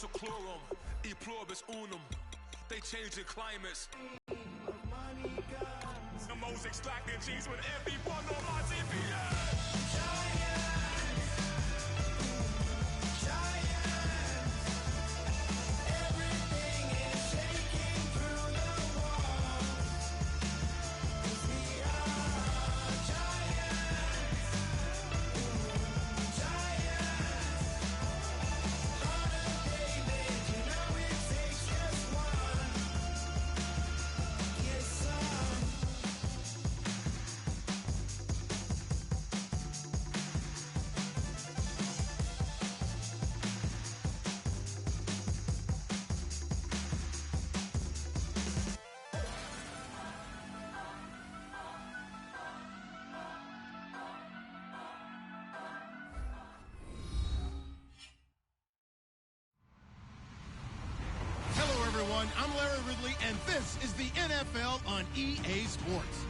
seclorum, e pluribus unum. They changing climates. The most extracted cheese with everyone on my TV. I'm Larry Ridley, and this is the NFL on EA Sports.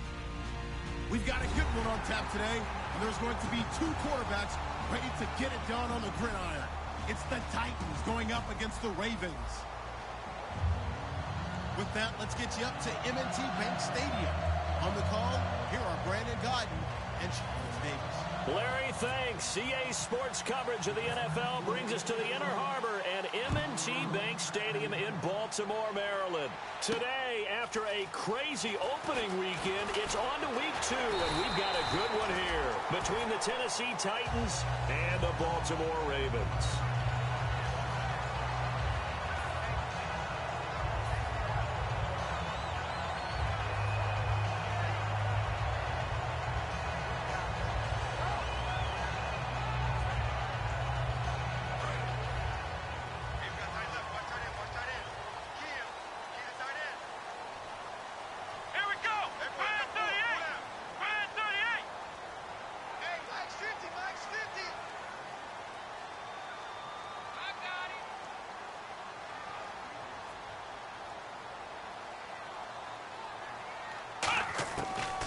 We've got a good one on tap today, and there's going to be two quarterbacks ready to get it done on the gridiron. It's the Titans going up against the Ravens. With that, let's get you up to M&T Bank Stadium. On the call, here are Brandon Godden and Charles Davis. Larry, thanks. EA Sports coverage of the NFL brings us to the Inner Harbor and M&T Bank Stadium in Baltimore, Maryland. Today, after a crazy opening weekend, it's on to week 2, and we've got a good one here between the Tennessee Titans and the Baltimore Ravens.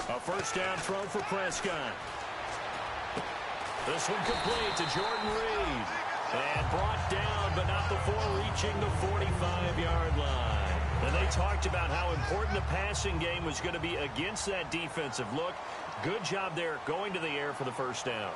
A first down throw for Prescott. This one complete to Jordan Reed. And brought down, but not before reaching the 45-yard line. And they talked about how important the passing game was going to be against that defensive look. Good job there going to the air for the first down.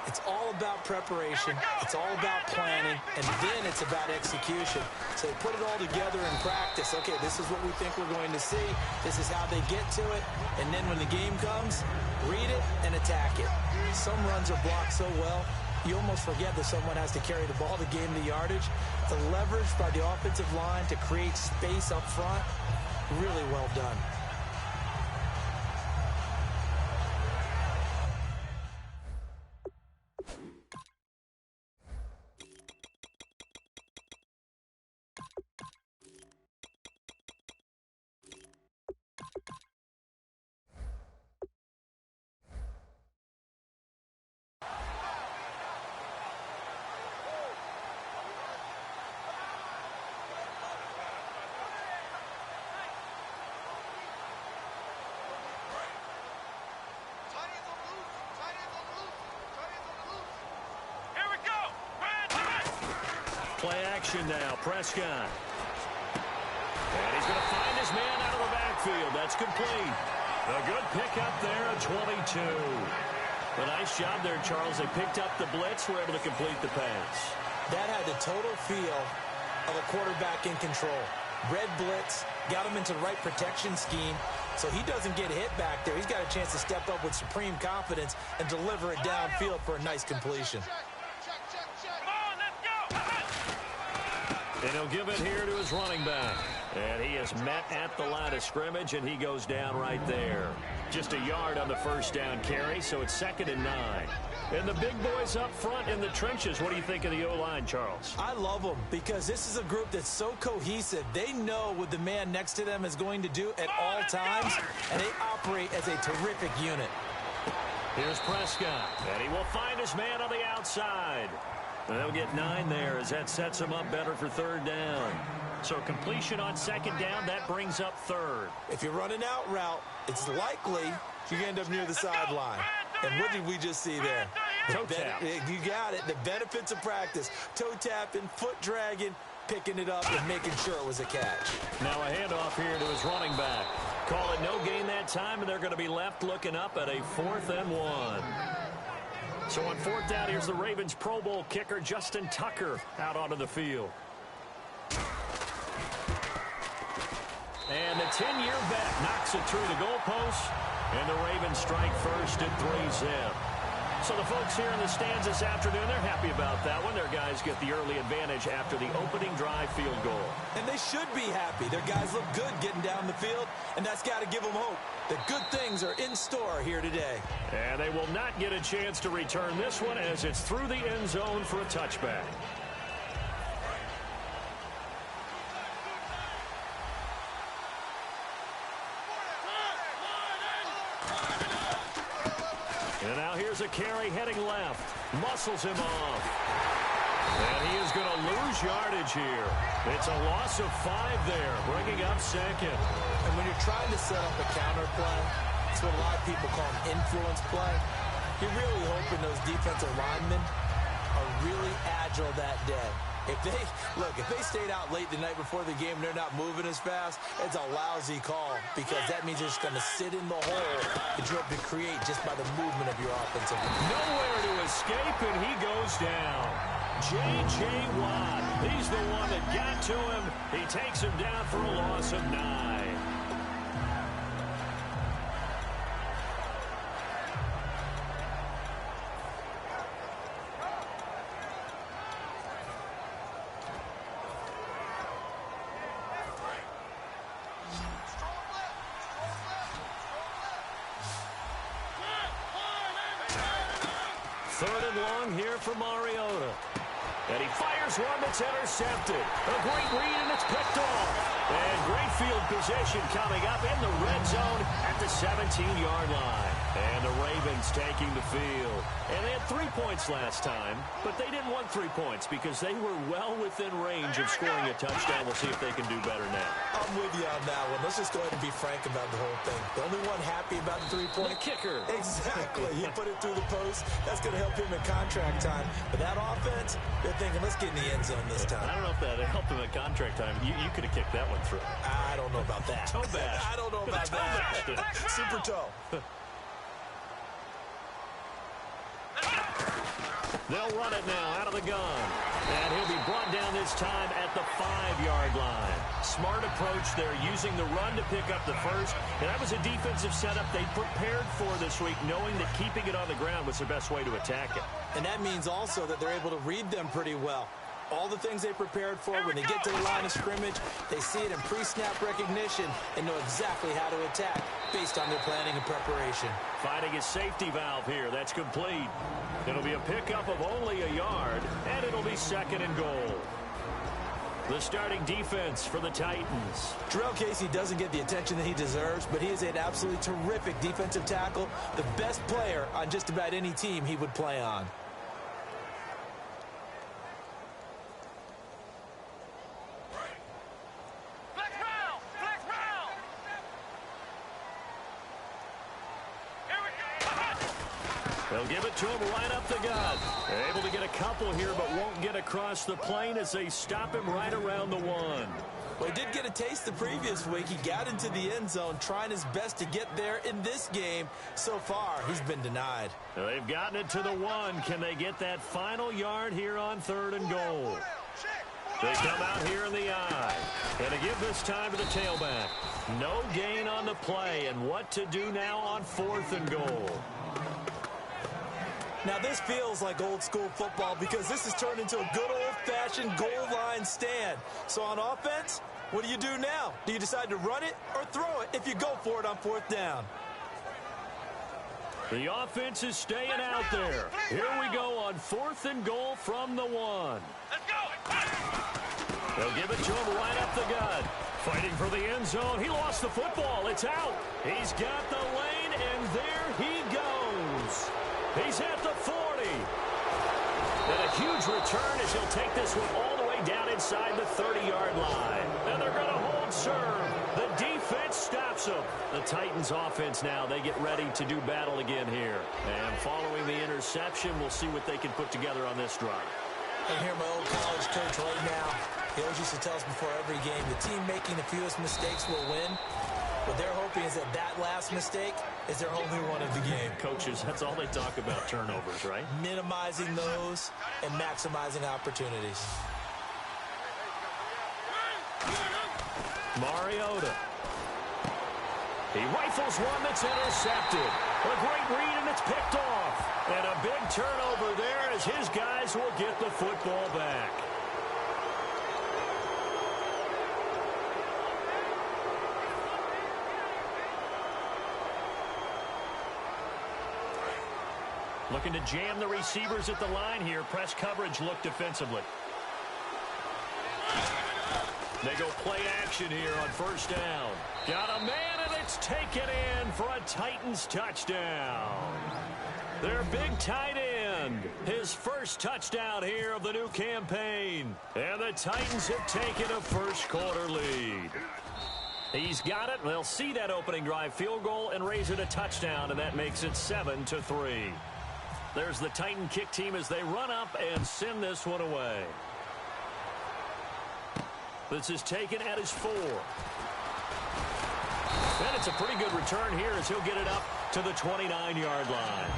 It's all about preparation. It's all about planning. And then it's about execution. So they put it all together in practice. Okay, this is what we think we're going to see. This is how they get to it. And then when the game comes, read it and attack it. Some runs are blocked so well, you almost forget that someone has to carry the ball to gain the yardage. The leverage by the offensive line to create space up front, really well done. Play action now, Prescott. And he's going to find his man out of the backfield. That's complete. A good pickup there at 22. A nice job there, Charles. They picked up the blitz, were able to complete the pass. That had the total feel of a quarterback in control. Red blitz, got him into the right protection scheme, so he doesn't get hit back there. He's got a chance to step up with supreme confidence and deliver it downfield for a nice completion. And he'll give it here to his running back. And he is met at the line of scrimmage, and he goes down right there. Just a yard on the first down carry, so it's 2nd and 9. And the big boys up front in the trenches. What do you think of the O-line, Charles? I love them because this is a group that's so cohesive. They know what the man next to them is going to do at all times, and they operate as a terrific unit. Here's Prescott, and he will find his man on the outside. And they'll get 9 there as that sets him up better for 3rd down. So completion on 2nd down, that brings up 3rd. If you run an out route, it's likely you end up near the sideline. And what did we just see there? Toe tap. You got it. The benefits of practice. Toe tapping, foot dragging. picking it up and making sure it was a catch. Now a handoff here to his running back. Call it no gain that time, and they're going to be left looking up at a 4th and 1. So on 4th down, here's the Ravens Pro Bowl kicker Justin Tucker out onto the field. And the 10-year vet knocks it through the goalpost, and the Ravens strike first at 3-zip. So the folks here in the stands this afternoon, they're happy about that one. Their guys get the early advantage after the opening drive field goal. And they should be happy. Their guys look good getting down the field, and that's got to give them hope that good things are in store here today. And they will not get a chance to return this one as it's through the end zone for a touchback. And now here's a carry heading left. Muscles him off. And he is going to lose yardage here. It's a loss of 5 there, bringing up 2nd. And when you're trying to set up a counter play, it's what a lot of people call an influence play. You're really hoping those defensive linemen are really agile that day. If they stayed out late the night before the game and they're not moving as fast, it's a lousy call because that means they're just going to sit in the hole that you hope to create just by the movement of your offensive line. Nowhere to escape, and he goes down. J.J. Watt, he's the one that got to him. He takes him down for a loss of 9. Third and long here for Mariota. And he fires one that's intercepted. A great read, and it's picked off. And great field position coming up in the red zone at the 17-yard line. And the Ravens taking the field. And they had 3 points last time, but they didn't want 3 points because they were well within range of scoring a touchdown. We'll see if they can do better now. I'm with you on that one. Let's just go ahead and be frank about the whole thing. The only one happy about the 3-point. The kicker. Exactly. He put it through the post. That's going to help him in contract time. But that offense, they're thinking, let's get in the end zone this time. I don't know if that helped him at contract time. You could have kicked that one through. I don't know about that. Toe bash. I don't know about that. Super toe. They'll run it now out of the gun. And he'll be brought down this time at the 5-yard line. Smart approach there, using the run to pick up the first. And that was a defensive setup they prepared for this week, knowing that keeping it on the ground was the best way to attack it. And that means also that they're able to read them pretty well. All the things they prepared for, when they get to the line of scrimmage, they see it in pre-snap recognition and know exactly how to attack based on their planning and preparation. Finding a safety valve here. That's complete. It'll be a pickup of only a yard, and it'll be 2nd and goal. The starting defense for the Titans. Jarrell Casey doesn't get the attention that he deserves, but he is an absolutely terrific defensive tackle, the best player on just about any team he would play on. They'll give it to him right up the gut. They're able to get a couple here, but won't get across the plane as they stop him right around the 1. Well, he did get a taste the previous week. He got into the end zone, trying his best to get there in this game. So far, he's been denied. They've gotten it to the 1. Can they get that final yard here on 3rd and goal? They come out here in the eye. And to give this time to the tailback. No gain on the play. And what to do now on 4th and goal? Now, this feels like old-school football because this has turned into a good old-fashioned goal line stand. So on offense, what do you do now? Do you decide to run it or throw it if you go for it on 4th down? The offense is staying out there. Here we go on 4th and goal from the 1. Let's go. They'll give it to him right up the gut. Fighting for the end zone. He lost the football. It's out. He's got the lane, and there he goes. He's at the 40. And a huge return as he'll take this one all the way down inside the 30-yard line. And they're going to hold serve. The defense stops him. The Titans offense now, they get ready to do battle again here. And following the interception, we'll see what they can put together on this drive. I hear my old college coach right now. He always used to tell us before every game, the team making the fewest mistakes will win. What they're hoping is that that last mistake is their only one of the game. Coaches, that's all they talk about, turnovers, right? Minimizing those and maximizing opportunities. Mariota. He rifles one that's intercepted. A great read, and it's picked off. And a big turnover there as his guys will get the football back. Looking to jam the receivers at the line here. Press coverage look defensively. They go play action here on first down. Got a man, and it's taken in for a Titans touchdown. Their big tight end. His first touchdown here of the new campaign. And the Titans have taken a first quarter lead. He's got it. They'll see that opening drive field goal and raise it a touchdown, and that makes it 7-3. There's the Titan kick team as they run up and send this one away. This is taken at his 4. And it's a pretty good return here as he'll get it up to the 29-yard line.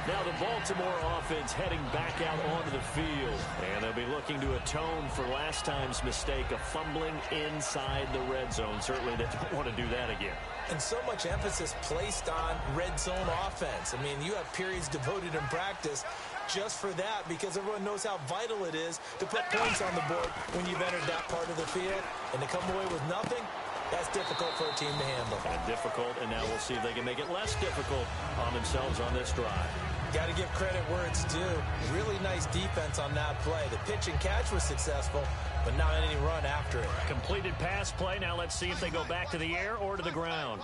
Now the Baltimore offense heading back out onto the field. And they'll be looking to atone for last time's mistake of fumbling inside the red zone. Certainly they don't want to do that again. And so much emphasis placed on red zone offense. I mean, you have periods devoted in practice just for that because everyone knows how vital it is to put points on the board when you've entered that part of the field. And to come away with nothing, that's difficult for a team to handle. And difficult, and now we'll see if they can make it less difficult on themselves on this drive. Got to give credit where it's due. Really nice defense on that play. The pitch and catch was successful, but not any run after it. Completed pass play. Now let's see if they go back to the air or to the ground.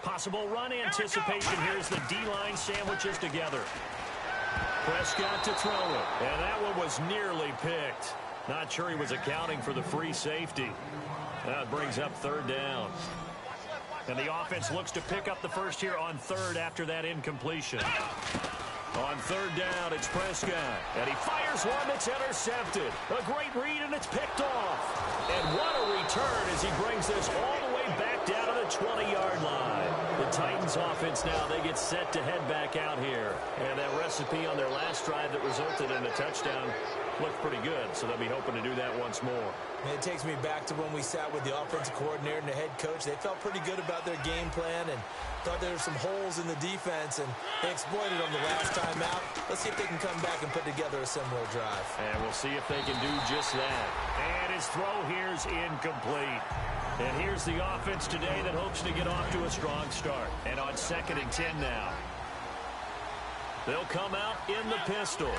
Possible run anticipation. Here's the D-line sandwiches together. Prescott to throw it, and that one was nearly picked. Not sure he was accounting for the free safety. That brings up third down. And the offense looks to pick up the first here on third after that incompletion. On third down, it's Prescott. And he fires one that's intercepted. A great read, and it's picked off. And what a return as he brings this all the way back down to the 20-yard line. The Titans offense now, they get set to head back out here. And that recipe on their last drive that resulted in a touchdown looked pretty good, so they'll be hoping to do that once more. And it takes me back to when we sat with the offensive coordinator and the head coach. They felt pretty good about their game plan and thought there were some holes in the defense, and they exploited them the last time out. Let's see if they can come back and put together a similar drive. And we'll see if they can do just that. And his throw here's incomplete. And here's the offense today that hopes to get off to a strong start. And on 2nd and 10 now. They'll come out in the pistol.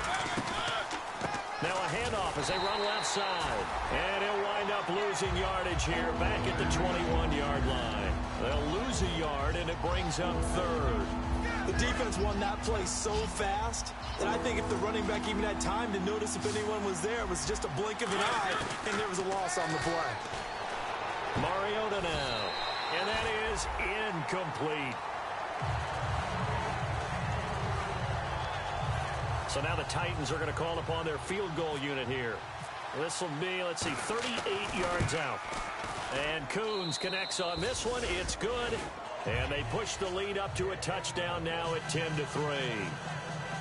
Now a handoff as they run left side. And he'll wind up losing yardage here back at the 21-yard line. They'll lose a yard, and it brings up third. The defense won that play so fast that I think if the running back even had time to notice if anyone was there, it was just a blink of an eye, and there was a loss on the play. Mariota now. And that is incomplete. So now the Titans are going to call upon their field goal unit here. This will be, let's see, 38 yards out. And Coons connects on this one. It's good. And they push the lead up to a touchdown now at 10-3.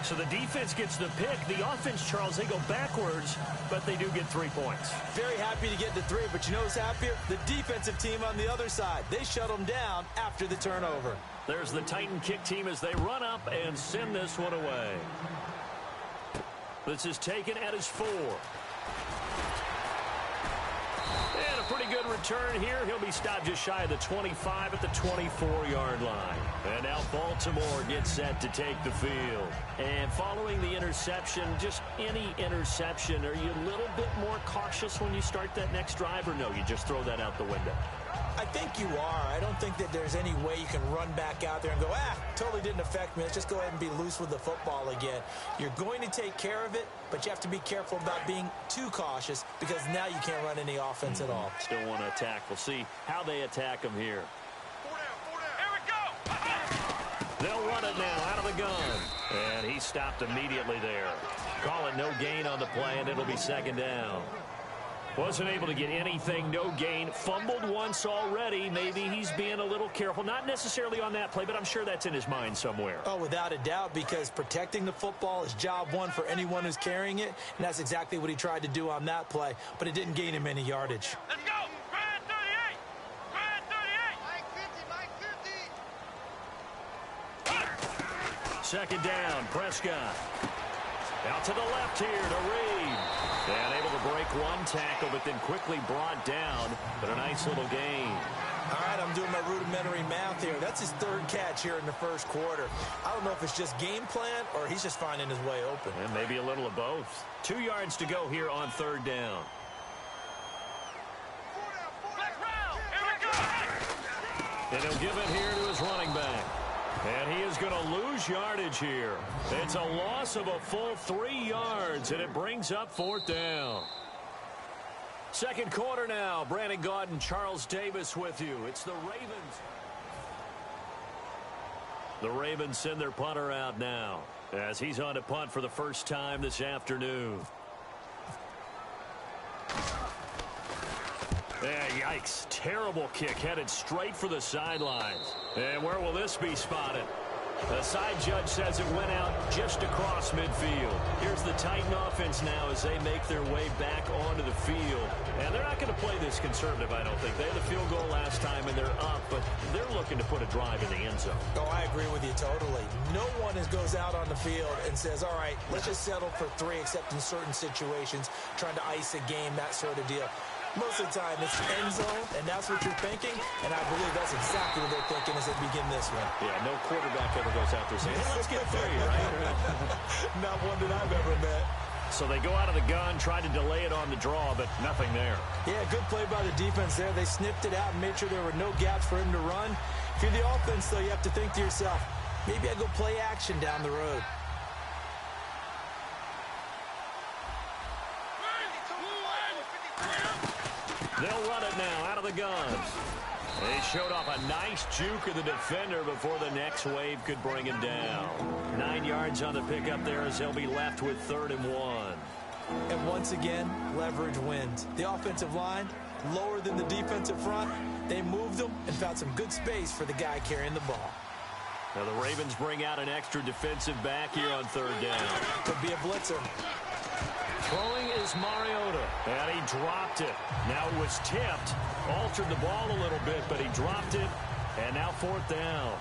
So the defense gets the pick. The offense, Charles, they go backwards, but they do get 3 points. Very happy to get to 3, but you know who's happier? The defensive team on the other side. They shut them down after the turnover. There's the Titan kick team as they run up and send this one away. This is taken at his 4. And a pretty good return here. He'll be stopped just shy of the 25 at the 24-yard line. And now Baltimore gets set to take the field. And following the interception, just any interception, are you a little bit more cautious when you start that next drive, or no, you just throw that out the window? I think you are. I don't think that there's any way you can run back out there and go, totally didn't affect me. Let's just go ahead and be loose with the football again. You're going to take care of it, but you have to be careful about being too cautious because now you can't run any offense at all. Still want to attack. We'll see how they attack him here. 4 down. Here we go. They'll run it now out of the gun. And he stopped immediately there. Call it no gain on the play, and it'll be 2nd down. Wasn't able to get anything, no gain. Fumbled once already. Maybe he's being a little careful. Not necessarily on that play, but I'm sure that's in his mind somewhere. Oh, without a doubt, because protecting the football is job one for anyone who's carrying it, and that's exactly what he tried to do on that play, but it didn't gain him any yardage. Let's go! Grand 38! Grand 38! Second down, Prescott. Out to the left here to Reed. And able to break one tackle, but then quickly brought down. But a nice little gain. All right, I'm doing my rudimentary math here. That's his third catch here in the first quarter. I don't know if it's just game plan or he's just finding his way open. And maybe a little of both. 2 yards to go here on third down. And he'll give it here to his running back. And he is going to lose yardage here. It's a loss of a full 3 yards, and it brings up fourth down. Second quarter now. Brandon Gaudin, Charles Davis with you. It's the Ravens. The Ravens send their punter out now as he's on to punt for the first time this afternoon. Yikes. Terrible kick headed straight for the sidelines. And where will this be spotted? The side judge says it went out just across midfield. Here's the Titan offense now as they make their way back onto the field. And they're not going to play this conservative, I don't think. They had the field goal last time, and they're up, but they're looking to put a drive in the end zone. Oh, I agree with you totally. No one goes out on the field and says, all right, let's just settle for 3, except in certain situations, trying to ice a game, that sort of deal. Most of the time, it's end zone, and that's what you're thinking, and I believe that's exactly what they're thinking as they begin this one. Yeah, no quarterback ever goes out there saying, hey, let's get 3, right? Not one that I've ever met. So they go out of the gun, try to delay it on the draw, but nothing there. Yeah, good play by the defense there. They snipped it out and made sure there were no gaps for him to run. If you're the offense, though, you have to think to yourself, maybe I go play action down the road. They'll run it now out of the guns. They showed off a nice juke of the defender before the next wave could bring him down. 9 yards on the pickup there as they'll be left with 3rd and 1. And once again, leverage wins. The offensive line, lower than the defensive front. They moved them and found some good space for the guy carrying the ball. Now the Ravens bring out an extra defensive back here on 3rd down. Could be a blitzer. Throwing is Mariota, and he dropped it. Now it was tipped, altered the ball a little bit, but he dropped it, and now 4th down.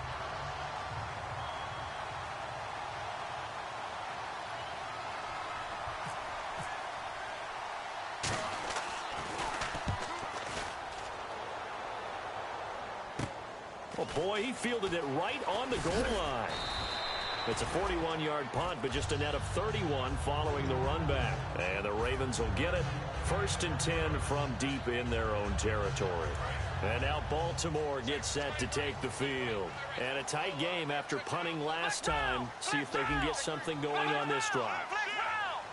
Oh, boy, he fielded it right on the goal line. It's a 41-yard punt, but just a net of 31 following the run back. And the Ravens will get it. 1st and 10 from deep in their own territory. And now Baltimore gets set to take the field. And a tight game after punting last time. See if they can get something going on this drive.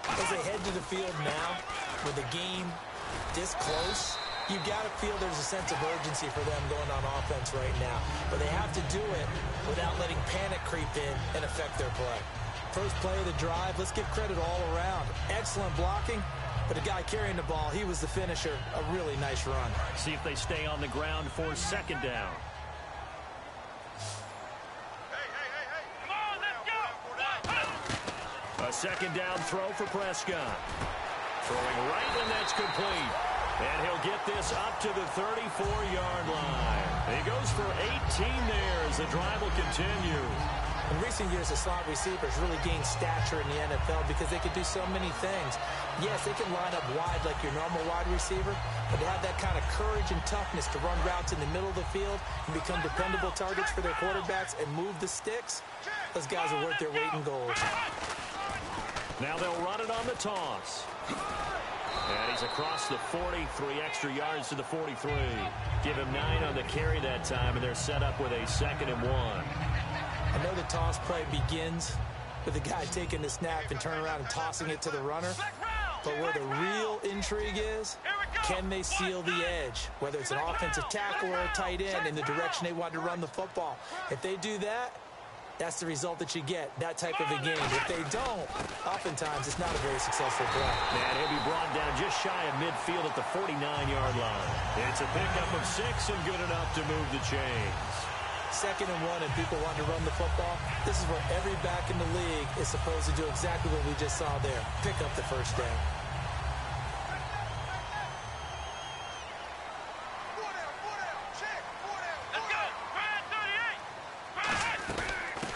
As they head to the field now, with the game this close, you got to feel there's a sense of urgency for them going on offense right now. But they have to do it without letting panic creep in and affect their play. First play of the drive, let's give credit all around. Excellent blocking, but the guy carrying the ball, he was the finisher. A really nice run. See if they stay on the ground for 2nd down. Come on, let's go! A 2nd down throw for Prescott. Throwing right, and that's complete. And he'll get this up to the 34-yard line. He goes for 18 there as the drive will continue. In recent years, the slot receivers really gained stature in the NFL because they could do so many things. Yes, they can line up wide like your normal wide receiver, but to have that kind of courage and toughness to run routes in the middle of the field and become dependable targets for their quarterbacks and move the sticks, those guys are worth their weight in gold. Now they'll run it on the toss. And he's across the 40, 3 extra yards to the 43. Give him 9 on the carry that time, and they're set up with a 2nd and 1. I know the toss play begins with the guy taking the snap and turning around and tossing it to the runner. But where the real intrigue is, can they seal the edge? Whether it's an offensive tackle or a tight end in the direction they want to run the football. If they do that, that's the result that you get, that type of a game. If they don't, oftentimes it's not a very successful play. And he'll be brought down just shy of midfield at the 49-yard line. It's a pickup of 6 and good enough to move the chains. 2nd and 1 and people want to run the football. This is where every back in the league is supposed to do exactly what we just saw there. Pick up the first down.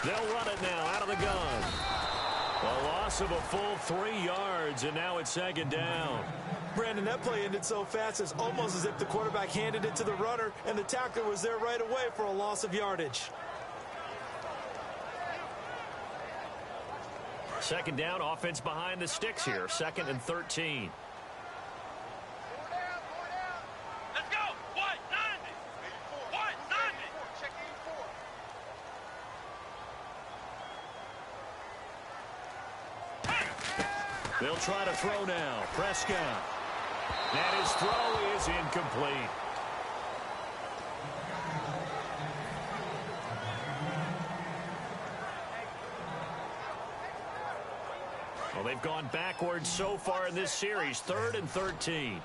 They'll run it now out of the gun. A loss of a full 3 yards, and now it's 2nd down. Brandon, that play ended so fast, it's almost as if the quarterback handed it to the runner, and the tackler was there right away for a loss of yardage. 2nd down, offense behind the sticks here. 2nd and 13. Let's go. White 90. White 90. Check 84. They'll try to throw now. Prescott. And his throw is incomplete. Well, they've gone backwards so far in this series. 3rd and 13.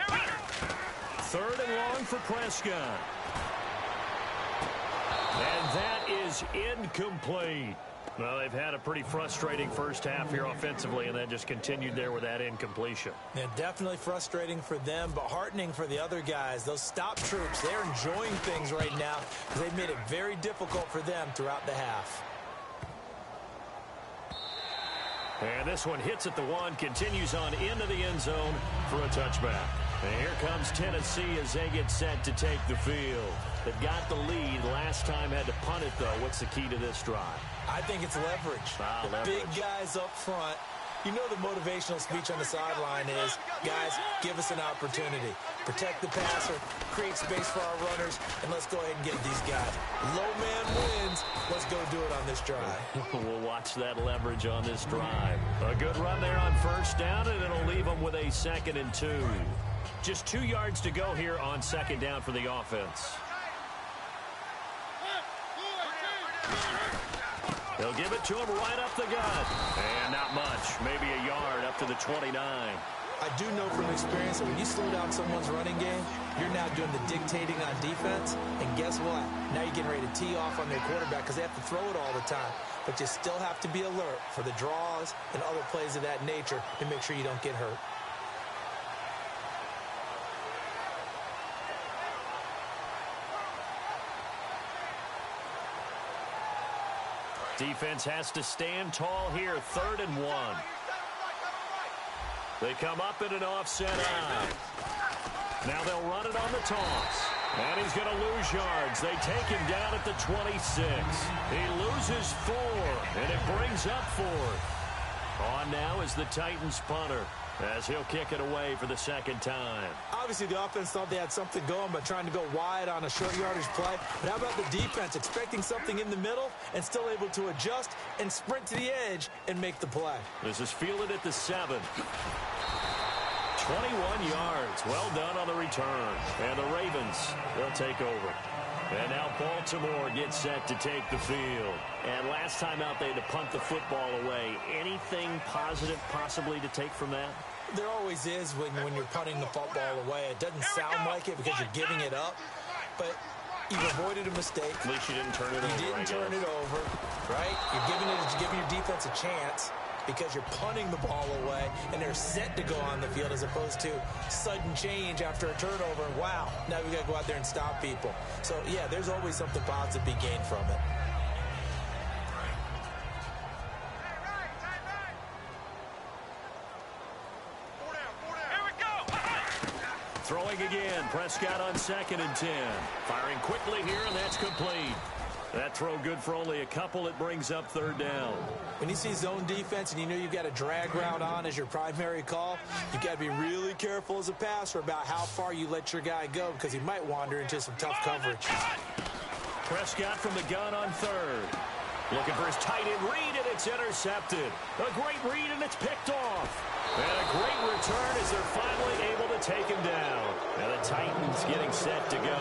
3rd and long for Prescott. And that is incomplete. Well, they've had a pretty frustrating first half here offensively, and then just continued there with that incompletion. Yeah, definitely frustrating for them, but heartening for the other guys. Those stop troops, they're enjoying things right now because they've made it very difficult for them throughout the half. And this one hits at the 1, continues on into the end zone for a touchback. And here comes Tennessee as they get set to take the field. They've got the lead. Last time had to punt it, though. What's the key to this drive? I think it's leverage. Leverage. Big guys up front. You know the motivational speech on the sideline is, guys, give us an opportunity. Protect the passer, create space for our runners, and let's go ahead and get these guys. Low man wins. Let's go do it on this drive. We'll watch that leverage on this drive. A good run there on 1st down, and it'll leave them with a 2nd and 2. Just 2 yards to go here on 2nd down for the offense. They'll give it to him right up the gut. And not much. Maybe a yard up to the 29. I do know from experience that when you slow down someone's running game, you're now doing the dictating on defense. And guess what? Now you're getting ready to tee off on their quarterback because they have to throw it all the time. But you still have to be alert for the draws and other plays of that nature to make sure you don't get hurt. Defense has to stand tall here. 3rd and 1. They come up in an offset eye. Now they'll run it on the toss. And he's going to lose yards. They take him down at the 26. He loses 4, and it brings up 4th. On now is the Titans punter, as he'll kick it away for the 2nd time. Obviously, the offense thought they had something going by trying to go wide on a short yardage play. But how about the defense expecting something in the middle and still able to adjust and sprint to the edge and make the play? This is fielded at the 7. 21 yards. Well done on the return. And the Ravens, they'll take over. And now Baltimore gets set to take the field. And last time out, they had to punt the football away. Anything positive possibly to take from that? There always is when you're punting the football away. It doesn't sound like it because you're giving it up, but you've avoided a mistake. At least you didn't turn it over. You didn't turn it over, right? You're giving your defense a chance because you're punting the ball away, and they're set to go on the field as opposed to sudden change after a turnover. And wow, now we got to go out there and stop people. So, yeah, there's always something positive to be gained from it. Throwing again. Prescott on 2nd and 10. Firing quickly here, and that's complete. That throw good for only a couple. It brings up 3rd down. When you see zone defense and you know you've got a drag route on as your primary call, you've got to be really careful as a passer about how far you let your guy go because he might wander into some tough coverage. Prescott from the gun on 3rd. Looking for his tight end read, and it's intercepted. A great read, and it's picked off. And a great return as they're finally able to take him down. And the Titans getting set to go.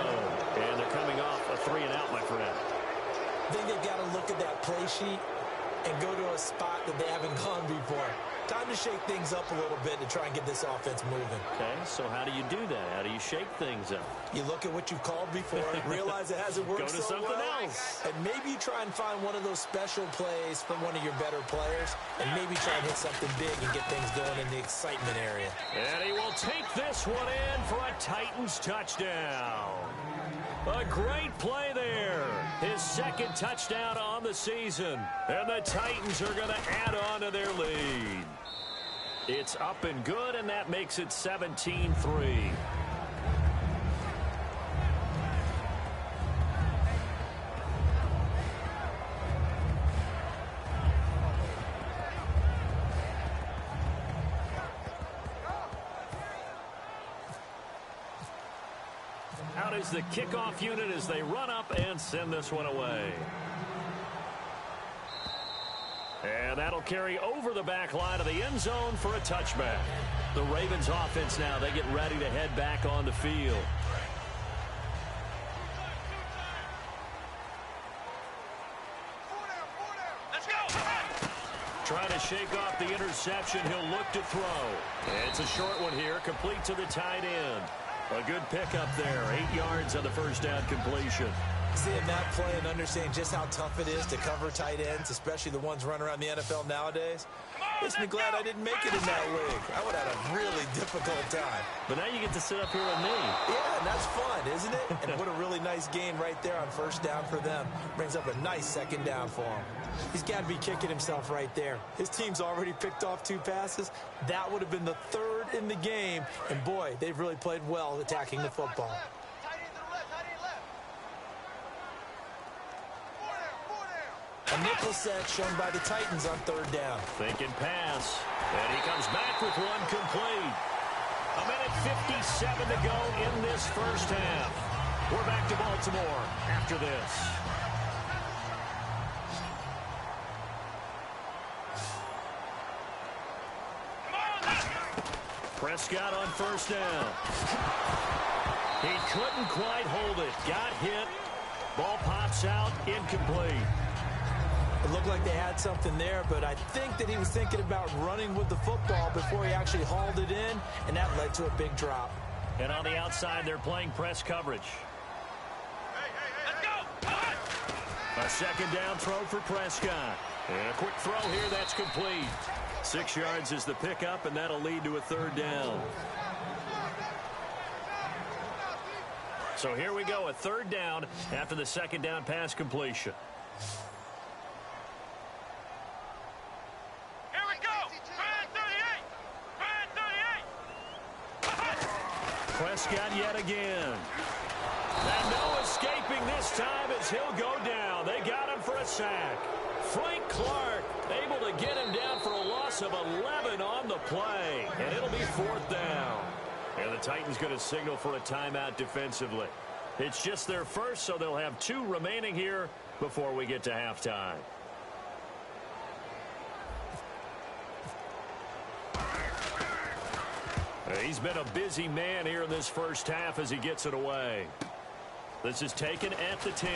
And they're coming off a 3-and-out, my friend. sheet and go to a spot that they haven't gone before. Time to shake things up a little bit to try and get this offense moving. Okay, so how do you do that? How do you shake things up? You look at what you've called before, realize it hasn't worked Go to so something well, else. and maybe you try and find one of those special plays from one of your better players, and maybe try and hit something big and get things going in the excitement area. And he will take this one in for a Titans touchdown. A great play there. His second touchdown on the season. And the Titans are going to add on to their lead. It's up and good, and that makes it 17-3. Out is the kickoff unit as they run up and send this one away. And that'll carry over the back line of the end zone for a touchback. The Ravens offense now, they get ready to head back on the field. Let's go. Trying to shake off the interception. He'll look to throw. It's a short one here, complete to the tight end. A good pickup there, 8 yards on the first down completion. Seeing that play and understanding just how tough it is to cover tight ends, especially the ones running around the NFL nowadays, makes me glad I didn't make it in that league. I would have had a really difficult time. But now you get to sit up here with me. Yeah, and that's fun, isn't it? And what a really nice gain right there on first down for them. Brings up a nice second down for him. He's got to be kicking himself right there. His team's already picked off 2 passes. That would have been the 3rd in the game. And boy, they've really played well attacking the football. A nickel set shown by the Titans on 3rd down. Thinking pass. And he comes back with one complete. A minute 57 to go in this first half. We're back to Baltimore after this. Prescott on first down. He couldn't quite hold it. Got hit. Ball pops out. Incomplete. It looked like they had something there, but I think that he was thinking about running with the football before he actually hauled it in, and that led to a big drop. And on the outside, they're playing press coverage. Let's go. A second down throw for Prescott. And a quick throw here, that's complete. 6 yards is the pickup, and that'll lead to a 3rd down. So here we go, a 3rd down after the second down pass completion. Here we go. 38. Prescott yet again. And no escaping this time as he'll go down. They got him for a sack. Frank Clark able to get him down for a loss of 11 on the play. And it'll be 4th down. And the Titans going to signal for a timeout defensively. It's just their first, so they'll have 2 remaining here before we get to halftime. He's been a busy man here in this first half as he gets it away. This is taken at the 10.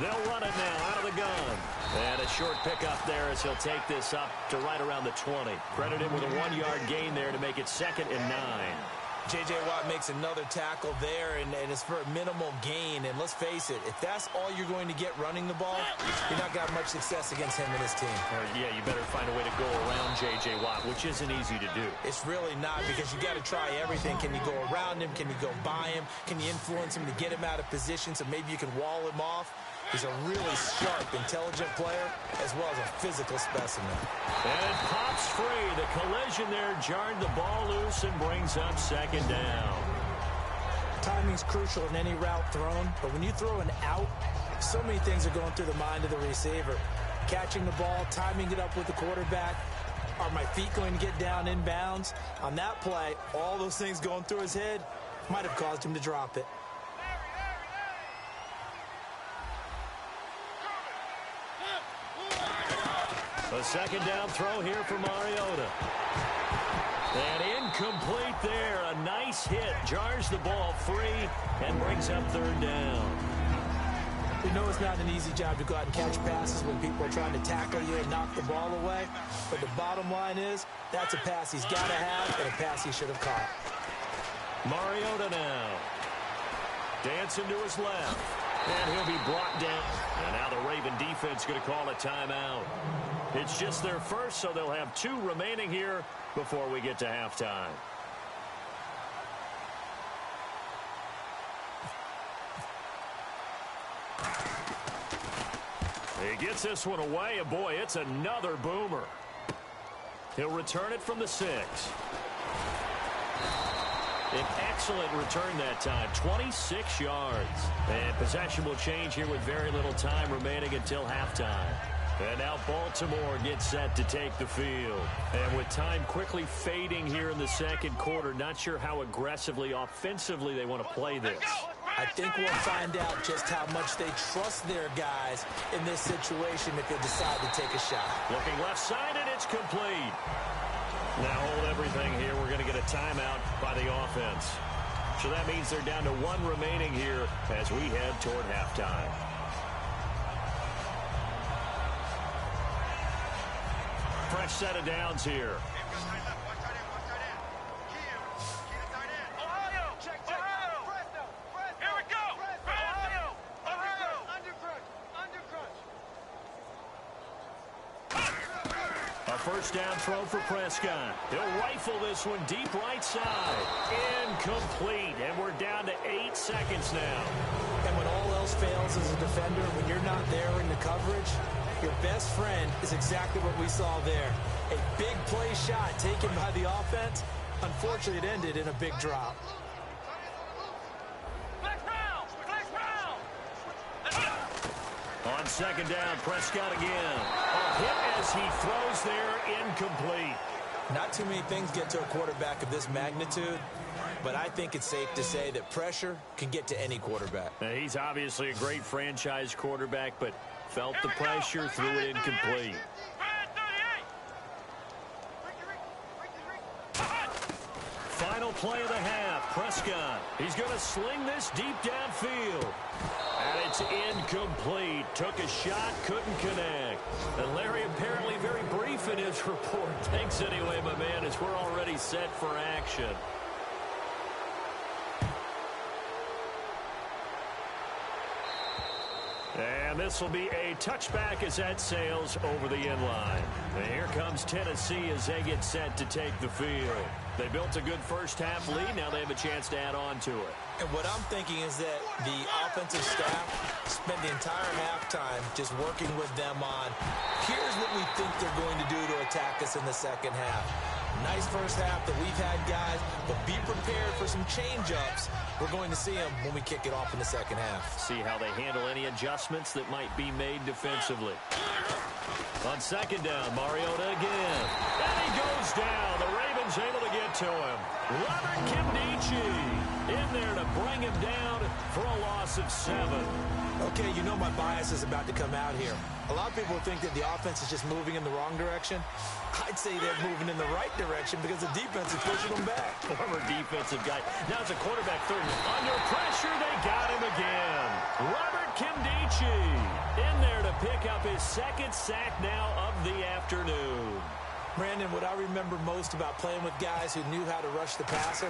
They'll run it now out of the gun. And a short pickup there as he'll take this up to right around the 20. Credit him with a 1-yard gain there to make it 2nd and 9. J.J. Watt makes another tackle there, and it's for a minimal gain. And let's face it, if that's all you're going to get running the ball, you're not going to have much success against him and his team. Yeah, you better find a way to go around J.J. Watt, which isn't easy to do. It's really not, because you got to try everything. Can you go around him? Can you go by him? Can you influence him to get him out of position so maybe you can wall him off? He's a really sharp, intelligent player, as well as a physical specimen. And it pops free. The collision there jarred the ball loose and brings up 2nd down. Timing's crucial in any route thrown, but when you throw an out, so many things are going through the mind of the receiver. Catching the ball, timing it up with the quarterback. Are my feet going to get down in bounds? On that play, all those things going through his head might have caused him to drop it. A second down throw here for Mariota. And incomplete there. A nice hit. Jars the ball free and brings up third down. We know it's not an easy job to go out and catch passes when people are trying to tackle you and knock the ball away. But the bottom line is, that's a pass he's got to have and a pass he should have caught. Mariota now. Dancing to his left. And he'll be brought down. And now the Raven defense going to call a timeout. It's just their first, so they'll have 2 remaining here before we get to halftime. He gets this one away, and boy, it's another boomer. He'll return it from the 6. An excellent return that time, 26 yards. And possession will change here with very little time remaining until halftime. And now Baltimore gets set to take the field. And with time quickly fading here in the second quarter, not sure how aggressively, offensively they want to play this. I think we'll find out just how much they trust their guys in this situation if they decide to take a shot. Looking left side, and it's complete. Now hold everything here. We're going to get a timeout by the offense. So that means they're down to 1 remaining here as we head toward halftime. Fresh set of downs here. First down throw for Prescott. He'll rifle this one deep right side. Incomplete. And we're down to 8 seconds now. And when all else fails as a defender, when you're not there in the coverage, your best friend is exactly what we saw there. A big play shot taken by the offense. Unfortunately, it ended in a big drop. On second down, Prescott again. A hit as he throws there, incomplete. Not too many things get to a quarterback of this magnitude, but I think it's safe to say that pressure can get to any quarterback. Now, he's obviously a great franchise quarterback, but felt the pressure, threw it incomplete. Final play of the half, Prescott. He's going to sling this deep downfield. And it's incomplete. Took a shot, couldn't connect. And Larry apparently very brief in his report. Thanks anyway, my man, as we're already set for action. And this will be a touchback as that sails over the end line. And here comes Tennessee as they get set to take the field. They built a good first half lead. Now they have a chance to add on to it. And what I'm thinking is that the offensive staff spent the entire halftime just working with them on, here's what we think they're going to do to attack us in the second half. Nice first half that we've had, guys, but be prepared for some change-ups. We're going to see them when we kick it off in the second half. See how they handle any adjustments that might be made defensively. On second down, Mariota again. And he goes down. The Ravens able to get to him. Robert Kimdichie in there to bring him down for a loss of 7. Okay, you know my bias is about to come out here. A lot of people think that the offense is just moving in the wrong direction. I'd say they're moving in the right direction because the defense is pushing them back. Former defensive guy. Now it's a quarterback third. Under pressure, they got him again. Robert Kimdichie in there to pick up his second sack now of the afternoon. Brandon, what I remember most about playing with guys who knew how to rush the passer,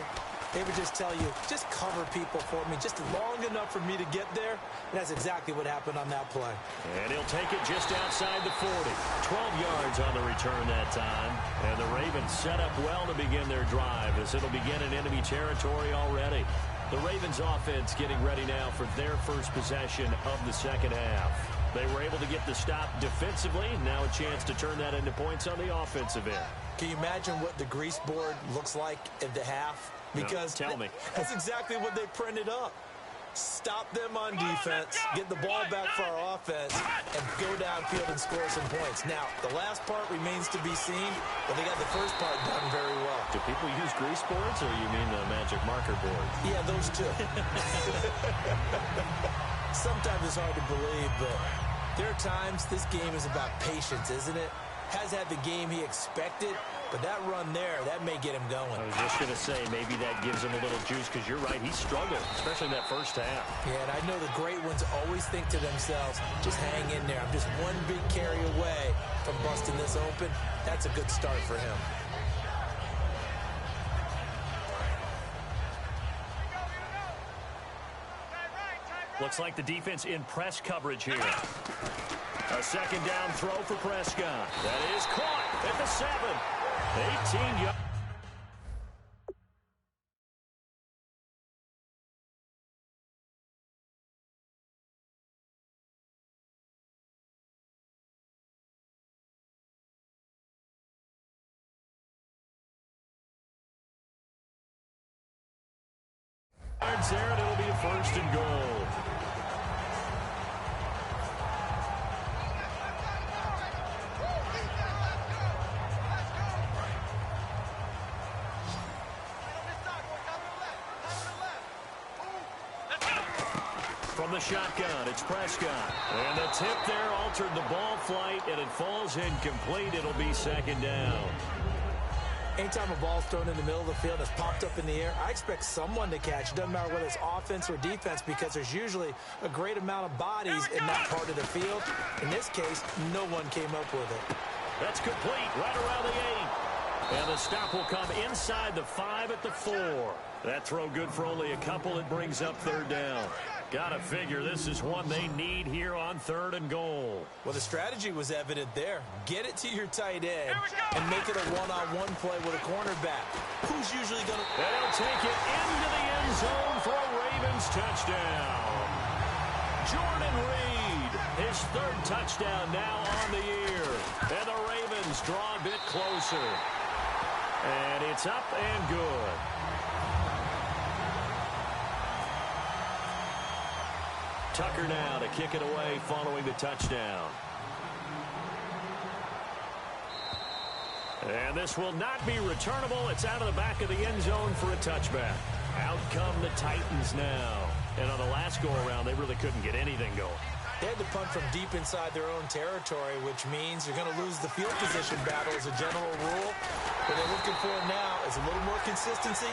they would just tell you, just cover people for me, just long enough for me to get there. And that's exactly what happened on that play. And he'll take it just outside the 40. 12 yards on the return that time. And the Ravens set up well to begin their drive as it'll begin in enemy territory already. The Ravens offense getting ready now for their first possession of the second half. They were able to get the stop defensively. Now a chance to turn that into points on the offensive end. Can you imagine what the grease board looks like at the half? Because no, tell me. That's exactly what they printed up. Stop them on defense, get the ball back for our offense, and go downfield and score some points. Now, the last part remains to be seen, but they got the first part done very well. Do people use grease boards, or you mean the magic marker board? Yeah, those two. Sometimes it's hard to believe, but there are times this game is about patience, isn't it? has had the game he expected, but that run there, that may get him going. I was just going to say, maybe that gives him a little juice, because you're right, he struggled, especially in that first half. Yeah, and I know the great ones always think to themselves, just hang in there. I'm just one big carry away from busting this open. That's a good start for him. Looks like the defense in press coverage here. A second down throw for Prescott. That is caught at the 7. 18 yards. There, and it'll be a 1st and goal. From the shotgun, it's Prescott. And the tip there altered the ball flight, and it falls incomplete. It'll be 2nd down. Anytime a ball's thrown in the middle of the field, it's popped up in the air, I expect someone to catch. It doesn't matter whether it's offense or defense, because there's usually a great amount of bodies in that part of the field. In this case, no one came up with it. That's complete, right around the 8. And the stop will come inside the 5 at the 4. That throw good for only a couple. It brings up 3rd down. Gotta figure this is one they need here on 3rd and goal. Well, the strategy was evident there. Get it to your tight end and make it a one-on-one play with a cornerback. Who's usually going to... They'll take it into the end zone for a Ravens touchdown. Jordan Reed, his 3rd touchdown now on the year. And the Ravens draw a bit closer. And it's up and good. Tucker now to kick it away following the touchdown. And this will not be returnable. It's out of the back of the end zone for a touchback. Out come the Titans now. And on the last go-around, they really couldn't get anything going. They had to punt from deep inside their own territory, which means you're going to lose the field position battle as a general rule. What they're looking for now is a little more consistency.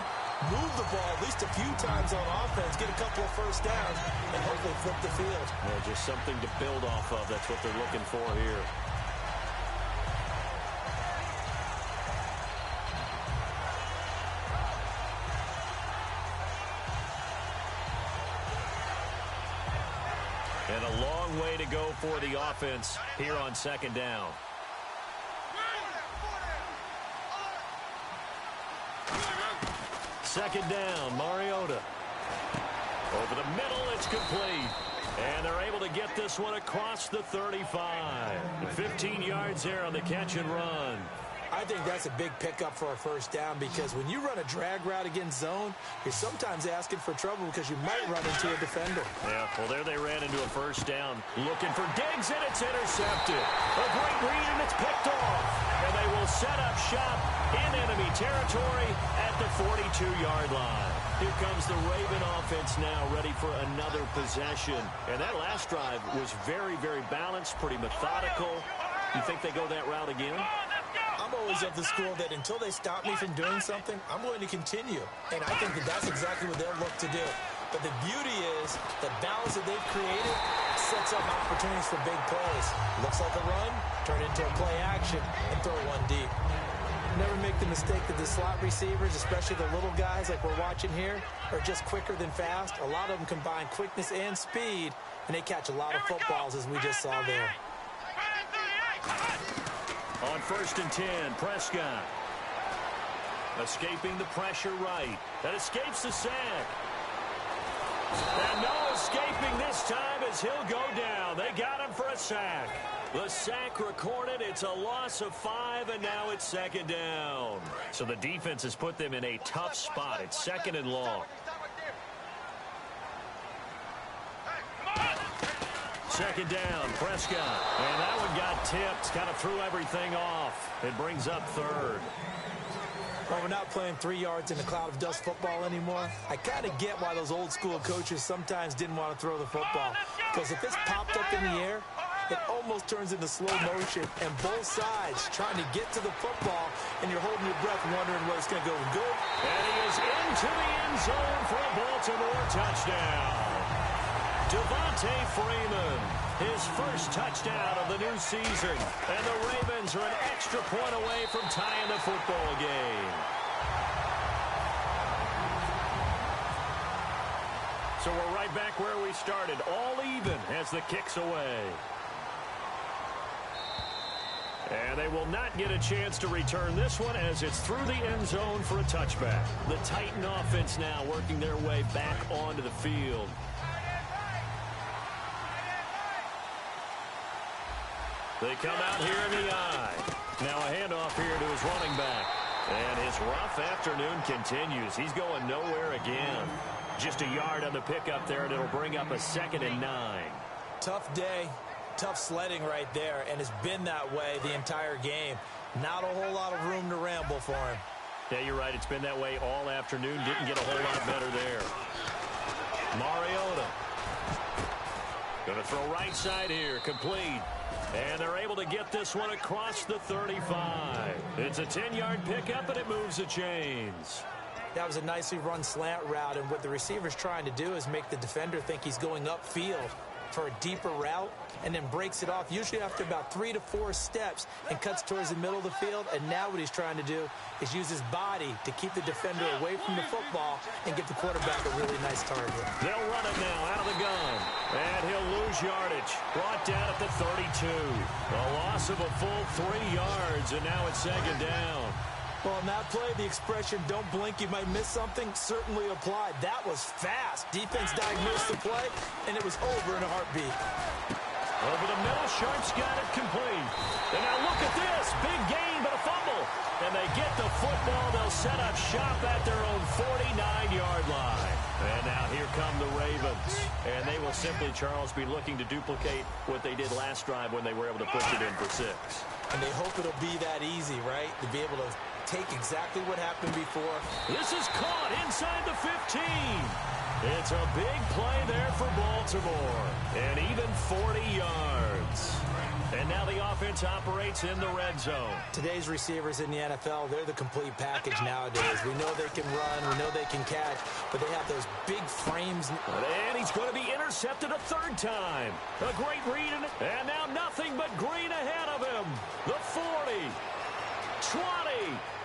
Move the ball at least a few times on offense, get a couple of 1st downs, and hopefully flip the field. Yeah, just something to build off of. That's what they're looking for here. And a long way to go for the offense here on 2nd down. Second down, Mariota. Over the middle, it's complete. And they're able to get this one across the 35. 15 yards there on the catch and run. I think that's a big pickup for a 1st down, because when you run a drag route against zone, you're sometimes asking for trouble because you might run into a defender. Yeah, well, there they ran into a 1st down. Looking for Diggs, and it's intercepted. A great read, and it's picked off. And they will set up shop in enemy territory at the 42-yard line. Here comes the Raven offense now, ready for another possession. And that last drive was very, very balanced, pretty methodical. You think they go that route again? I'm always of the school that until they stop me from doing something, I'm going to continue. And I think that that's exactly what they'll look to do. But the beauty is the balance that they've created sets up opportunities for big plays. Looks like a run, turn into a play action, and throw one deep. Never make the mistake that the slot receivers, especially the little guys like we're watching here, are just quicker than fast. A lot of them combine quickness and speed, and they catch a lot of footballs, as we just saw there. On 1st and 10, Prescott. Escaping the pressure right. That escapes the sack. And no escaping this time as he'll go down. They got him for a sack. The sack recorded. It's a loss of 5, and now it's 2nd down. So the defense has put them in a tough spot. It's 2nd and long. Second down, Prescott. And that one got tipped, kind of threw everything off. It brings up 3rd. Well, we're not playing 3 yards in a cloud of dust football anymore. I kind of get why those old school coaches sometimes didn't want to throw the football. Because if it's popped up in the air, it almost turns into slow motion, and both sides trying to get to the football, and you're holding your breath wondering whether it's going to go good. And he is into the end zone for a Baltimore touchdown. Devontae Freeman, his first touchdown of the new season. And the Ravens are an extra point away from tying the football game. So we're right back where we started, all even as the kick's away. And they will not get a chance to return this one as it's through the end zone for a touchback. The Titan offense now working their way back onto the field. They come out here in the eye. Now a handoff here to his running back. And his rough afternoon continues. He's going nowhere again. Just a yard on the pickup there, and it'll bring up a 2nd and 9. Tough day, tough sledding right there, and it's been that way the entire game. Not a whole lot of room to ramble for him. Yeah, you're right. It's been that way all afternoon. Didn't get a whole lot better there. Mariota. Going to throw right side here. Complete. And they're able to get this one across the 35. It's a 10-yard pickup, and it moves the chains. That was a nicely run slant route, and what the receiver's trying to do is make the defender think he's going upfield for a deeper route, and then breaks it off, usually after about 3 to 4 steps, and cuts towards the middle of the field. And now what he's trying to do is use his body to keep the defender away from the football and give the quarterback a really nice target. They'll run it now out of the gun, and he'll lose yardage. Brought down at the 32. A loss of a full 3 yards, and now it's 2nd down. Well, on that play, the expression, don't blink, you might miss something, certainly applied. That was fast. Defense diagnosed the play, and it was over in a heartbeat. Over the middle, Sharp's got it complete. And now look at this. Big gain, but a fumble. And they get the football. They'll set up shop at their own 49-yard line. And now here come the Ravens. And they will simply, Charles, be looking to duplicate what they did last drive when they were able to push it in for 6. And they hope it'll be that easy, right? To be able to take exactly what happened before. This is caught inside the 15. It's a big play there for Baltimore. And even 40 yards. And now the offense operates in the red zone. Today's receivers in the NFL, they're the complete package nowadays. We know they can run, we know they can catch, but they have those big frames. And he's going to be intercepted a 3rd time. A great read, and now nothing but green ahead of him. The 40, 20,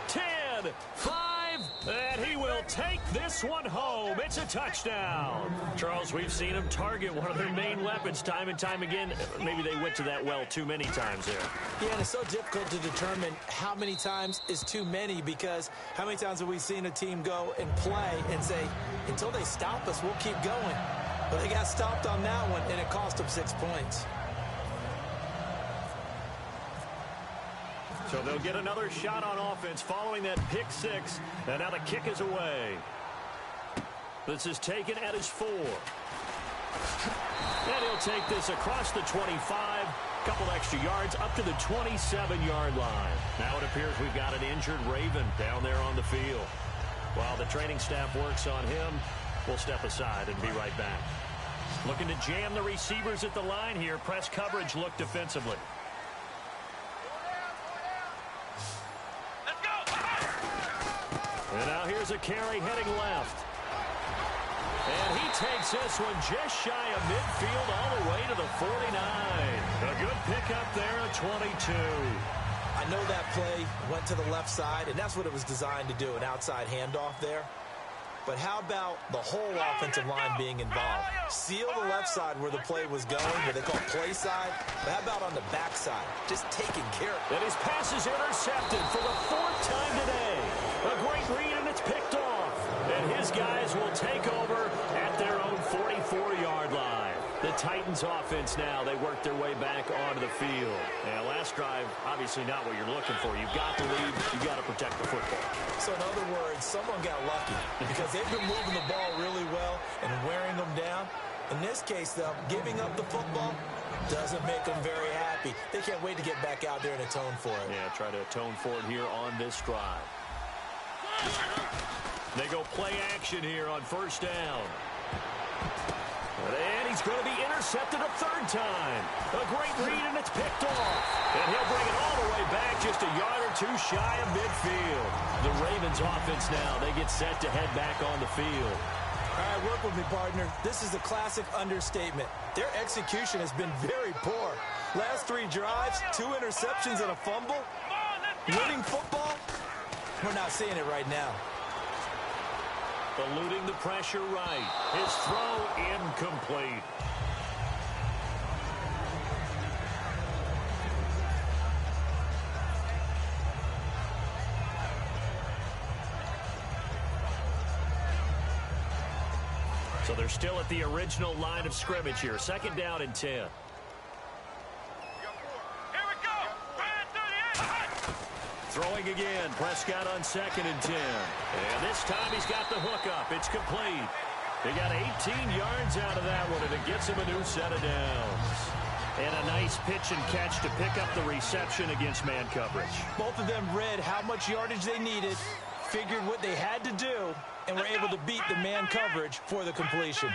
10, 5, and he will take this one home. It's a touchdown. Charles, we've seen him target one of their main weapons time and time again. Maybe they went to that well too many times there. Yeah, and it's so difficult to determine how many times is too many, because how many times have we seen a team go and play and say, until they stop us, we'll keep going. But they got stopped on that one, and it cost them 6 points. So they'll get another shot on offense following that pick 6. And now the kick is away. This is taken at his 4. And he'll take this across the 25. Couple extra yards up to the 27-yard line. Now it appears we've got an injured Raven down there on the field. While the training staff works on him, we'll step aside and be right back. Looking to jam the receivers at the line here. Press coverage look defensively. And now here's a carry heading left. And he takes this one just shy of midfield all the way to the 49. A good pickup there at 22. I know that play went to the left side, and that's what it was designed to do, an outside handoff there. But how about the whole offensive line being involved? Seal the left side where the play was going, what they call play side. But how about on the back side? Just taking care of it. And his pass is intercepted for the 4th time today. A great read, and it's picked off. And his guys will take over at their own 44-yard line. The Titans offense now, they work their way back onto the field. And last drive, obviously not what you're looking for. You've got to lead. You've got to protect the football. So in other words, someone got lucky because they've been moving the ball really well and wearing them down. In this case, though, giving up the football doesn't make them very happy. They can't wait to get back out there and atone for it. Yeah, try to atone for it here on this drive. They go play action here on 1st down. And he's going to be intercepted a third time. A great read, and it's picked off. And he'll bring it all the way back just a yard or two shy of midfield. The Ravens offense now, they get set to head back on the field. All right, work with me, partner. This is a classic understatement. Their execution has been very poor. Last 3 drives, 2 interceptions and a fumble. Winning football? We're not seeing it right now. Eluding the pressure right. His throw incomplete. So they're still at the original line of scrimmage here. 2nd down and 10. Here we go. Throwing again. Prescott on 2nd and 10. And this time he's got the hook up. It's complete. They got 18 yards out of that one, and it gets him a new set of downs. And a nice pitch and catch to pick up the reception against man coverage. Both of them read how much yardage they needed, figured what they had to do, and were able to beat the man coverage for the completion.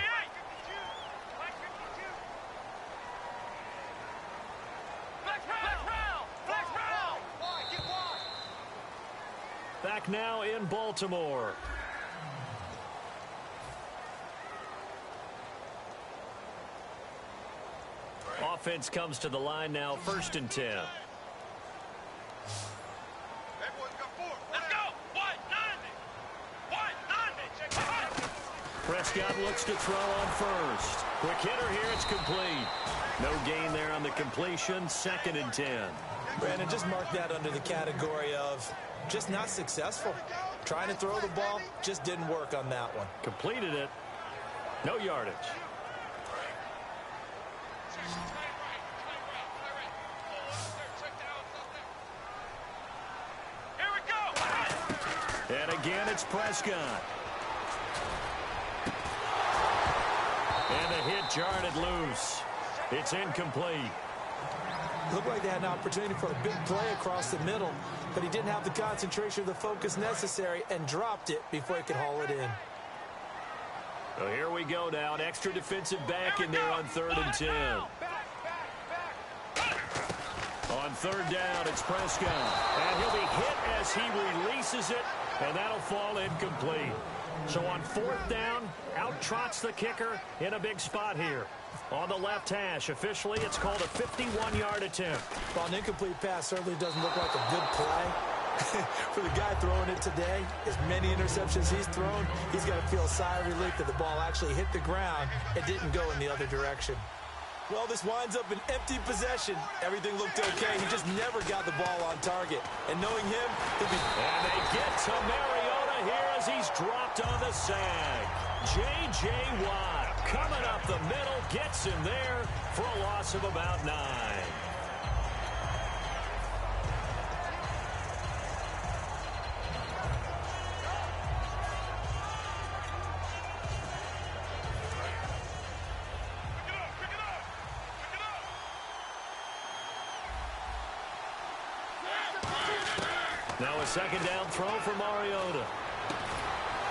Back now in Baltimore. Offense comes to the line now, 1st and 10. Prescott looks to throw on 1st. Quick hitter here, it's complete. No gain there on the completion, 2nd and 10. Brandon, just mark that under the category of just not successful. Trying to throw the ball, just didn't work on that one. Completed it. No yardage. Here we go. And again, it's Prescott. And the hit jarred it loose. It's incomplete. Looked like they had an opportunity for a big play across the middle, but he didn't have the concentration or the focus necessary and dropped it before he could haul it in. So here we go now. An extra defensive back in there on 3rd and 10. On 3rd down, it's Prescott. And he'll be hit as he releases it, and that'll fall incomplete. So on 4th down, out trots the kicker in a big spot here. On the left hash, officially, it's called a 51-yard attempt. Well, an incomplete pass certainly doesn't look like a good play. For the guy throwing it today, as many interceptions he's thrown, he's got to feel a sigh of relief that the ball actually hit the ground and didn't go in the other direction. Well, this winds up an empty possession. Everything looked okay. He just never got the ball on target. And knowing him, he'll be... And they get to Mariota here as he's dropped on the sag. J.J. Watt coming up the middle, gets him there for a loss of about 9. Now a 2nd down throw for Mariota.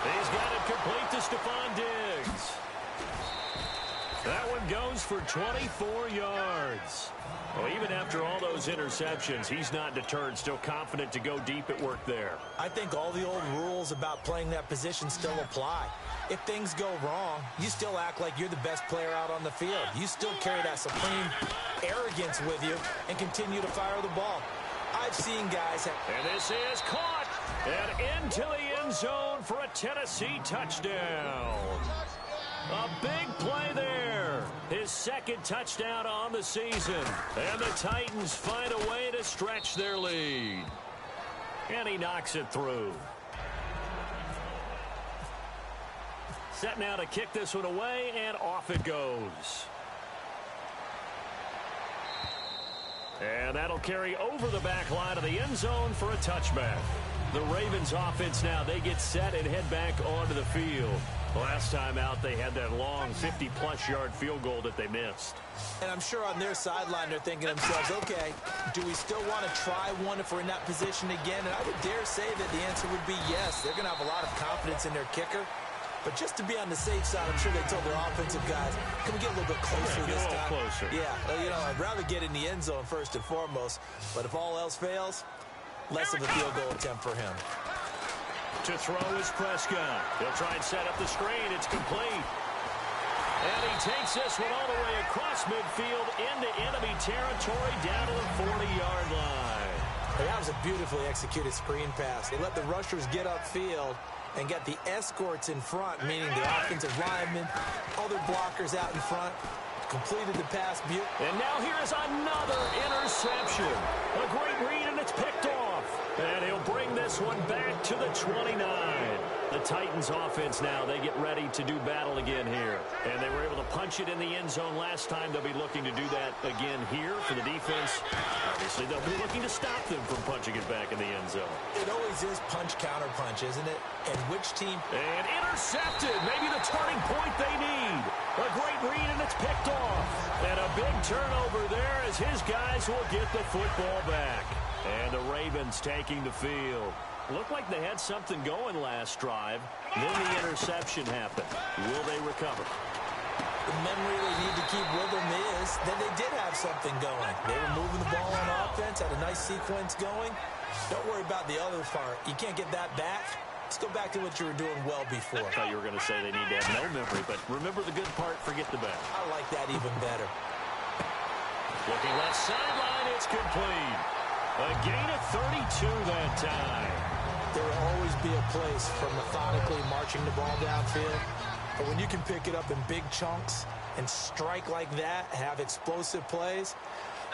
He's got it complete to Stephon Diggs. That one goes for 24 yards. Well, even after all those interceptions, he's not deterred, still confident to go deep at work there. I think all the old rules about playing that position still apply. If things go wrong, you still act like you're the best player out on the field. You still carry that supreme arrogance with you and continue to fire the ball. I've seen guys have... And this is caught and into the end zone for a Tennessee touchdown. A big play there. His 2nd touchdown on the season. And the Titans find a way to stretch their lead. And he knocks it through. Set now to kick this one away, and off it goes. And that'll carry over the back line of the end zone for a touchback. The Ravens offense now, they get set and head back onto the field. Last time out, they had that long 50-plus yard field goal that they missed. And I'm sure on their sideline, they're thinking to themselves, okay, do we still want to try one if we're in that position again? And I would dare say that the answer would be yes. They're going to have a lot of confidence in their kicker. But just to be on the safe side, I'm sure they told their offensive guys, can we get a little bit closer this time? Closer. Yeah, well, you know, I'd rather get in the end zone first and foremost. But if all else fails, less of a field goal attempt for him. To throw is Prescott. He'll try and set up the screen. It's complete. And he takes this one all the way across midfield into enemy territory down to the 40-yard line. That was a beautifully executed screen pass. They let the rushers get upfield and get the escorts in front, meaning the offensive linemen, other blockers out in front, completed the pass. And now here is another interception. A great read, and it's picked off. And he'll bring this one back to the 29. The Titans offense now, they get ready to do battle again here. And they were able to punch it in the end zone last time. They'll be looking to do that again here for the defense. Obviously, they'll be looking to stop them from punching it back in the end zone. It always is punch-counter-punch, isn't it? And which team? And intercepted. Maybe the turning point they need. A great read, and it's picked off. And a big turnover there as his guys will get the football back. And the Ravens taking the field. Looked like they had something going last drive. Then the interception happened. Will they recover? The memory they need to keep with them is that they did have something going. They were moving the ball on offense, had a nice sequence going. Don't worry about the other part. You can't get that back. Let's go back to what you were doing well before. I thought you were going to say they need to have no memory, but remember the good part, forget the bad. I like that even better. Looking left sideline, it's complete. A gain of 32 that time. There will always be a place for methodically marching the ball downfield. But when you can pick it up in big chunks and strike like that, have explosive plays,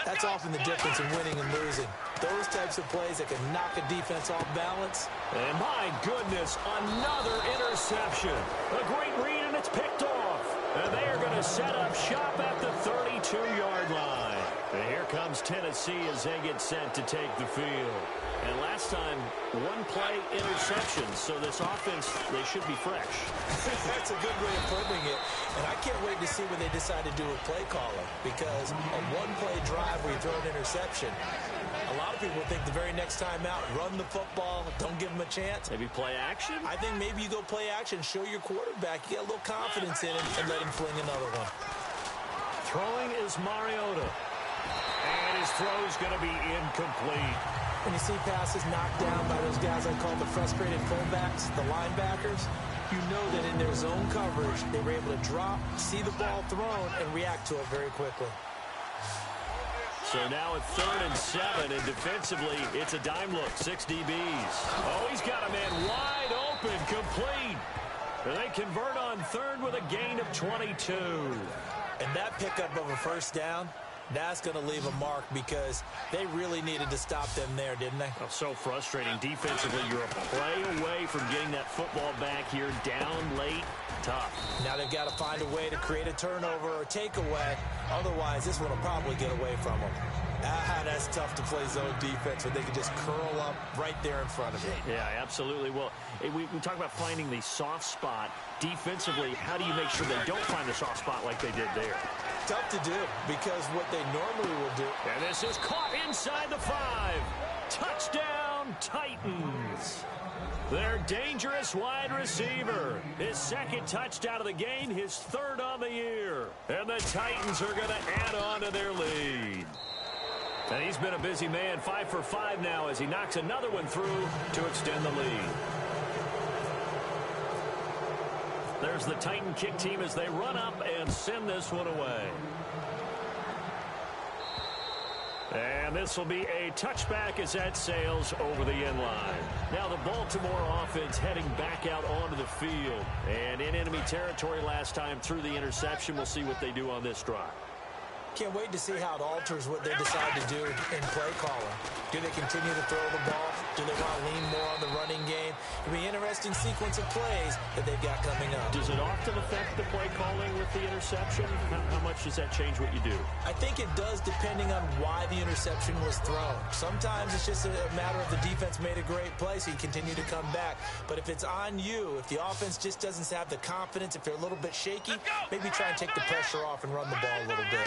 that's often the difference in winning and losing. Those types of plays that can knock a defense off balance. And my goodness, another interception. A great read, and it's picked off. And they are going to set up shop at the 32-yard line. And here comes Tennessee as they get set to take the field. And last time, one play interception. So this offense, they should be fresh. That's a good way of putting it. And I can't wait to see what they decide to do with play calling. Because a one-play drive where you throw an interception, a lot of people think the very next time out, run the football, don't give them a chance. Maybe play action? I think maybe you go play action, show your quarterback, you get a little confidence in him, and let him fling another one. Throwing is Mariota. And his throw is going to be incomplete. When you see passes knocked down by those guys I call the frustrated fullbacks, the linebackers, you know that in their zone coverage, they were able to drop, see the ball thrown, and react to it very quickly. So now it's 3rd and 7, and defensively, it's a dime look, 6 DBs. Oh, he's got a man wide open, complete. And they convert on 3rd with a gain of 22. And that pickup of a first down, that's going to leave a mark because they really needed to stop them there, didn't they? Oh, so frustrating. Defensively, you're a play away from getting that football back here, down late, tough. Now they've got to find a way to create a turnover or takeaway. Otherwise, this one will probably get away from them. That's tough to play zone defense when they can just curl up right there in front of you. Yeah, absolutely. Well, we talk about finding the soft spot. Defensively, how do you make sure they don't find the soft spot like they did there? Tough to do because what they normally will do. And this is caught inside the 5. Touchdown, Titans. Their dangerous wide receiver. His 2nd touchdown of the game, his 3rd on the year. And the Titans are going to add on to their lead. And he's been a busy man, 5 for 5 now as he knocks another one through to extend the lead. There's the Titan kick team as they run up and send this one away. And this will be a touchback as that sails over the end line. Now the Baltimore offense heading back out onto the field. And in enemy territory last time through the interception. We'll see what they do on this drive. Can't wait to see how it alters what they decide to do in play calling. Do they continue to throw the ball? Do they want to lean more on the running game? It'll be an interesting sequence of plays that they've got coming up. Does it often affect the play calling with the interception? How much does that change what you do? I think it does depending on why the interception was thrown. Sometimes it's just a matter of the defense made a great play, so you continue to come back. But if it's on you, if the offense just doesn't have the confidence, if they're a little bit shaky, maybe try and take the pressure off and run the ball a little bit.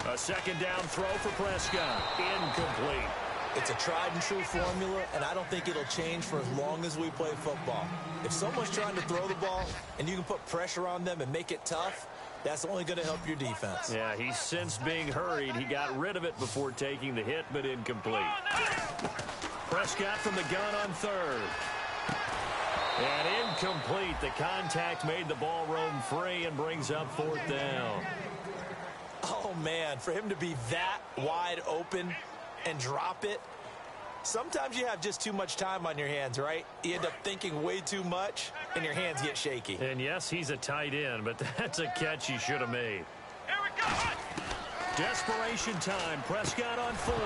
A 2nd down throw for Prescott. Incomplete. It's a tried-and-true formula, and I don't think it'll change for as long as we play football. If someone's trying to throw the ball and you can put pressure on them and make it tough, that's only going to help your defense. Yeah, he sensed being hurried. He got rid of it before taking the hit, but incomplete. Prescott from the gun on third. And incomplete. The contact made the ball roam free and brings up fourth down. Oh, man, for him to be that wide open and drop it. Sometimes you have just too much time on your hands, right? You end up thinking way too much, and your hands get shaky. And yes, he's a tight end, but that's a catch he should have made. Here we go. Desperation time. Prescott on fourth.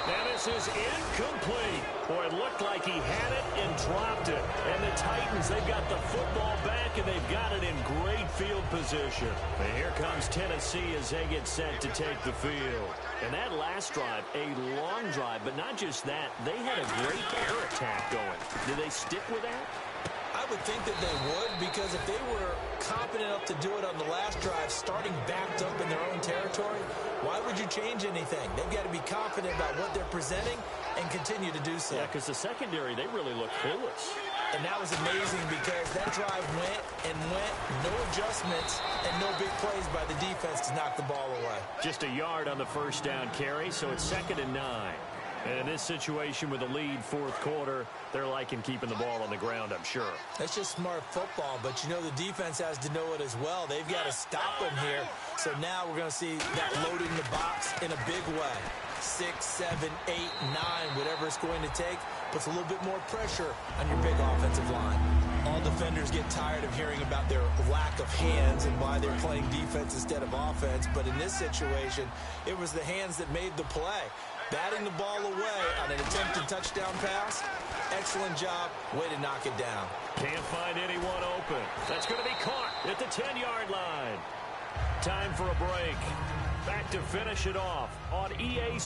Now this is incomplete. Boy, it looked like he had it and dropped it. And the Titans, they've got the football back, and they've got it in great field position. And here comes Tennessee as they get set to take the field. And that last drive, a long drive, but not just that. They had a great air attack going. Did they stick with that? I would think that they would, because if they were confident enough to do it on the last drive, starting backed up in their own territory, why would you change anything? They've got to be confident about what they're presenting and continue to do so. Yeah, because the secondary, they really look clueless. And that was amazing because that drive went and went, no adjustments, and no big plays by the defense to knock the ball away. Just a yard on the first down carry, so it's 2nd and 9. And in this situation with a lead fourth quarter, they're liking keeping the ball on the ground, I'm sure. That's just smart football, but you know the defense has to know it as well. They've got to stop them here. So now we're going to see that loading the box in a big way. 6, 7, 8, 9, whatever it's going to take, puts a little bit more pressure on your big offensive line. All defenders get tired of hearing about their lack of hands and why they're playing defense instead of offense, but in this situation, it was the hands that made the play. Batting the ball away on an attempted touchdown pass. Excellent job. Way to knock it down. Can't find anyone open. That's going to be caught at the 10-yard line. Time for a break. Back to finish it off on EA